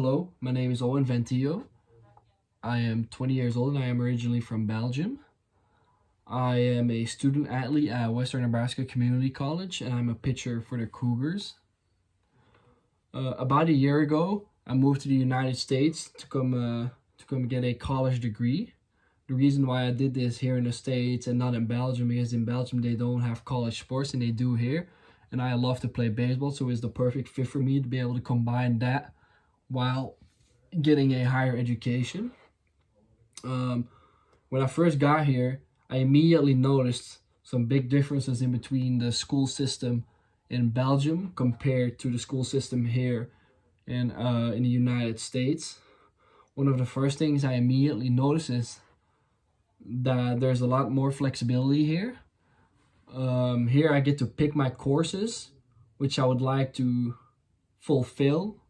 Hello, my name is Owen Vanthillo. I am 20 years old and I am originally from Belgium. I am a student athlete at Western Nebraska Community College and I'm a pitcher for the Cougars. About a year ago, I moved to the United States to come get a college degree. The reason why I did this here in the States and not in Belgium because in Belgium they don't have college sports and they do here. And I love to play baseball, so it's the perfect fit for me to be able to combine that while getting a higher education. When I first got here, I immediately noticed some big differences in between the school system in Belgium compared to the school system here in the United States. One of the first things I immediately noticed is that there's a lot more flexibility here. Here I get to pick my courses, which I would like to fulfill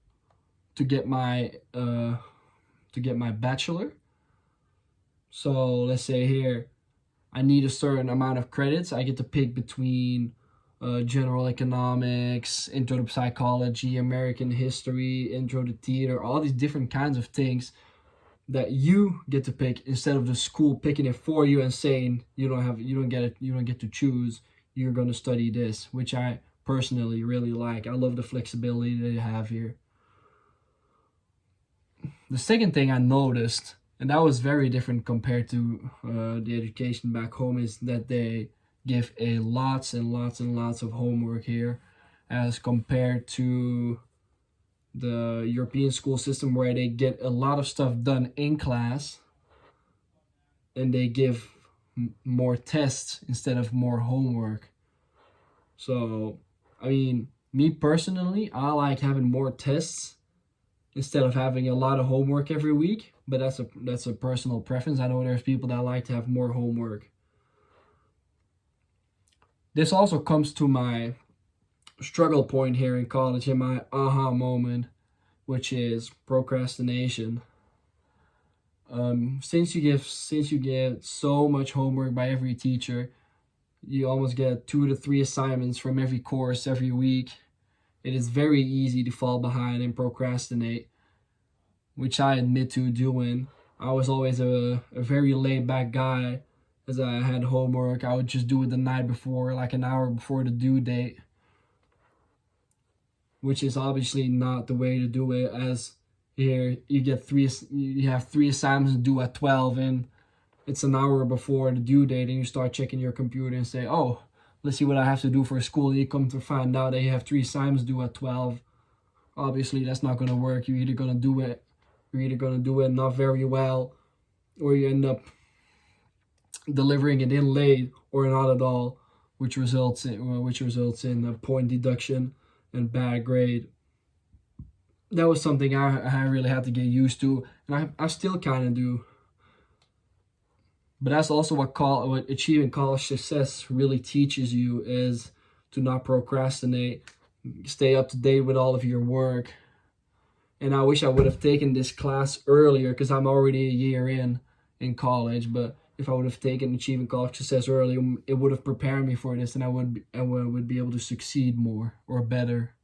to get my bachelor. So let's say here I need a certain amount of credits. I get to pick between general economics, intro to psychology, American history, intro to theater, all these different kinds of things that you get to pick instead of the school picking it for you and saying you don't get to choose. You're going to study this, which I personally really like. I love the flexibility they have here. The second thing I noticed, and that was very different compared to the education back home, is that they give a lots and lots and lots of homework here as compared to the European school system where they get a lot of stuff done in class and they give more tests instead of more homework. So, I mean, me personally, I like having more tests instead of having a lot of homework every week, but that's a personal preference. I know there's people that like to have more homework. This also comes to my struggle point here in college and my aha moment, which is procrastination. Since you get so much homework by every teacher, you almost get 2 to 3 assignments from every course every week. It is very easy to fall behind and procrastinate, which I admit to doing. I was always a very laid back guy. As I had homework, I would just do it the night before, like an hour before the due date, which is obviously not the way to do it. As here, you have 3 assignments due at 12, and it's an hour before the due date, and you start checking your computer and say, "Oh, let's see what I have to do for school." And you come to find out that you have 3 assignments due at 12. Obviously, that's not going to work. You're either going to do it not very well, or you end up delivering it in late or not at all, which results in a point deduction and bad grade. That was something I really had to get used to, and I still kind of do. But that's also what achieving college success really teaches you, is to not procrastinate, stay up to date with all of your work. And I wish I would have taken this class earlier because I'm already a year in college. But if I would have taken achieving college success earlier, it would have prepared me for this, and I would be able to succeed more or better.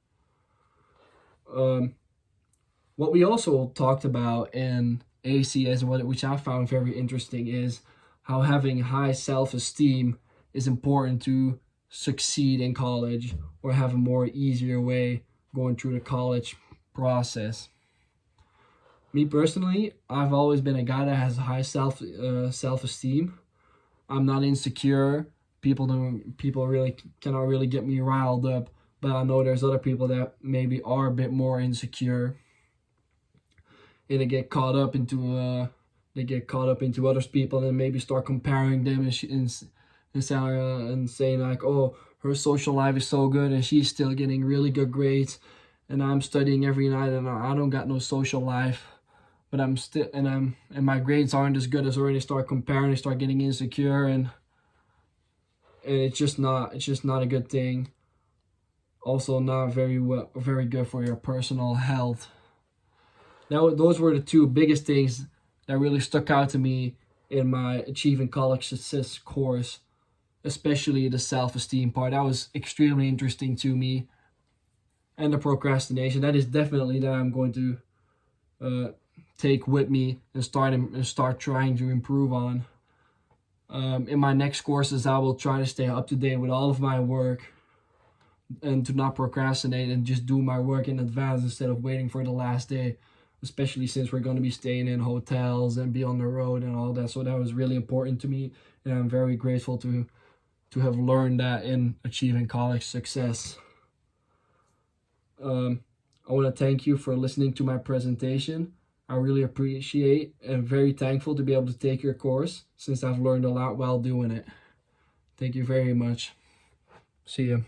What we also talked about in ACS, which I found very interesting, is how having high self-esteem is important to succeed in college or have a more easier way going through the college process. Me personally, I've always been a guy that has high self-esteem. I'm not insecure. People really cannot really get me riled up, but I know there's other people that maybe are a bit more insecure, and they get caught up into other people and maybe start comparing them and saying like, "Oh, her social life is so good and she's still getting really good grades, and I'm studying every night and I don't got no social life, but I'm still and my grades aren't as good as her." And they start comparing, they start getting insecure, and it's just not a good thing. Also, not very good for your personal health. Now, those were the 2 biggest things that really stuck out to me in my Achieving College Success course, especially the self-esteem part. That was extremely interesting to me. And the procrastination, that is definitely that I'm going to take with me and start trying to improve on. In my next courses, I will try to stay up to date with all of my work and to not procrastinate and just do my work in advance instead of waiting for the last day, especially since we're going to be staying in hotels and be on the road and all that. So that was really important to me, and I'm very grateful to have learned that in achieving college success. I want to thank you for listening to my presentation. I really appreciate and very thankful to be able to take your course, since I've learned a lot while doing it. Thank you very much. See you.